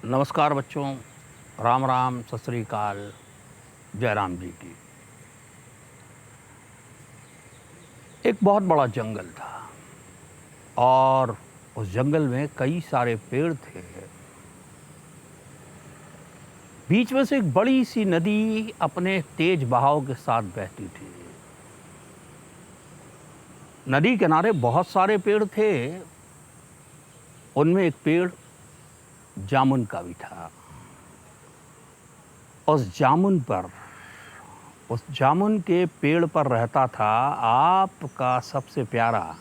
नमस्कार बच्चों, राम राम, सत श्री अकाल, जय राम जी की। एक बहुत बड़ा जंगल था और उस जंगल में कई सारे पेड़ थे। बीच में से एक बड़ी सी नदी अपने तेज बहाव के साथ बहती थी। नदी किनारे बहुत सारे पेड़ थे, उनमें एक पेड़ जामुन का भी था। उस जामुन के पेड़ पर रहता था आपका सबसे प्यारा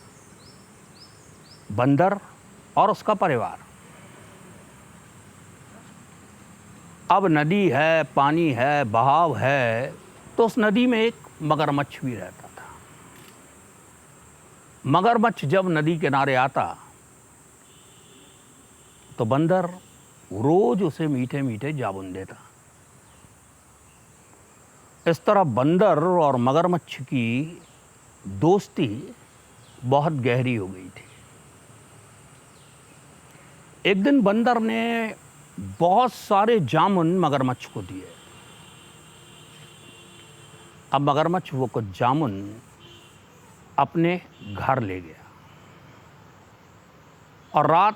बंदर और उसका परिवार। अब नदी है, पानी है, बहाव है, तो उस नदी में एक मगरमच्छ भी रहता था। मगरमच्छ जब नदी किनारे आता तो बंदर रोज उसे मीठे मीठे जामुन देता। इस तरह बंदर और मगरमच्छ की दोस्ती बहुत गहरी हो गई थी। एक दिन बंदर ने बहुत सारे जामुन मगरमच्छ को दिए। अब मगरमच्छ वो कुछ जामुन अपने घर ले गया और रात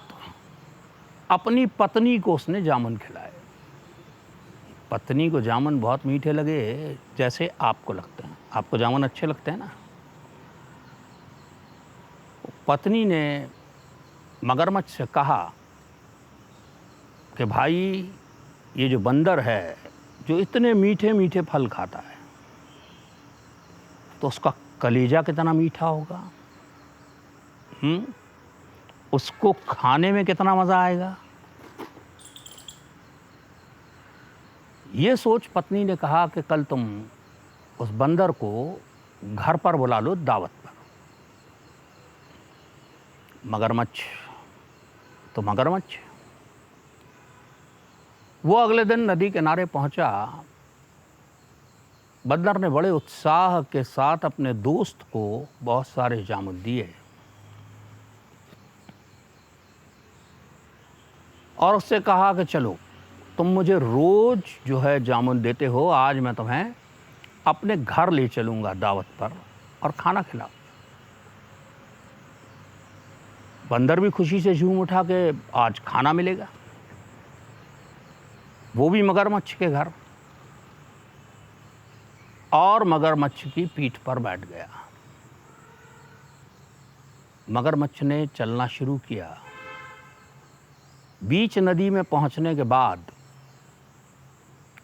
अपनी पत्नी को उसने जामुन खिलाए। पत्नी को जामुन बहुत मीठे लगे, जैसे आपको लगते हैं। आपको जामुन अच्छे लगते हैं ना। पत्नी ने मगरमच्छ से कहा कि भाई, ये जो बंदर है जो इतने मीठे मीठे फल खाता है, तो उसका कलेजा कितना मीठा होगा। उसको खाने में कितना मज़ा आएगा। ये सोच पत्नी ने कहा कि कल तुम उस बंदर को घर पर बुला लो दावत पर। मगरमच्छ तो मगरमच्छ, वो अगले दिन नदी किनारे पहुंचा। बंदर ने बड़े उत्साह के साथ अपने दोस्त को बहुत सारे जामुन दिए और उससे कहा कि चलो, तुम मुझे रोज जो है जामुन देते हो, आज मैं तुम्हें अपने घर ले चलूंगा दावत पर और खाना खिलाओ। बंदर भी खुशी से झूम उठा कि आज खाना मिलेगा, वो भी मगरमच्छ के घर, और मगरमच्छ की पीठ पर बैठ गया। मगरमच्छ ने चलना शुरू किया। बीच नदी में पहुंचने के बाद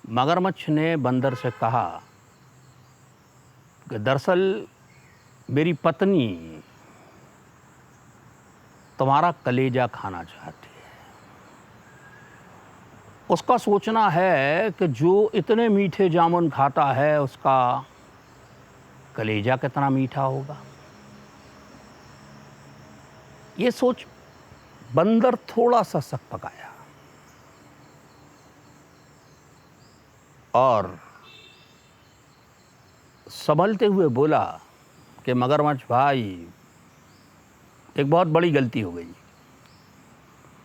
मगरमच्छ ने बंदर से कहा कि दरअसल मेरी पत्नी तुम्हारा कलेजा खाना चाहती है। उसका सोचना है कि जो इतने मीठे जामुन खाता है, उसका कलेजा कितना मीठा होगा। ये सोच बंदर थोड़ा सा सकपकाया और संभलते हुए बोला कि मगरमच्छ भाई, एक बहुत बड़ी गलती हो गई।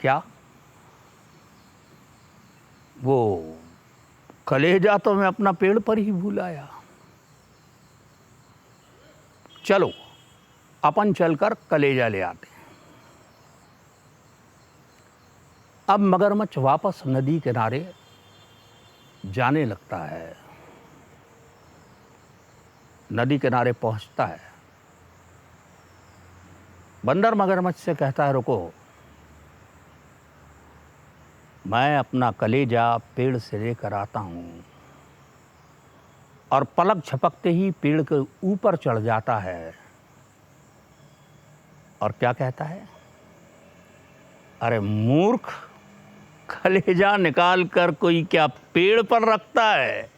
क्या? वो कलेजा तो मैं अपना पेड़ पर ही भूल आया। चलो, अपन चलकर कलेजा ले आते हैं। अब मगरमच्छ वापस नदी किनारे जाने लगता है। नदी किनारे पहुंचता है। बंदर मगरमच्छ से कहता है, रुको, मैं अपना कलेजा पेड़ से लेकर आता हूँ। और पलक झपकते ही पेड़ के ऊपर चढ़ जाता है और क्या कहता है, अरे मूर्ख, कलेजा निकाल कर कोई क्या पेड़ पर रखता है।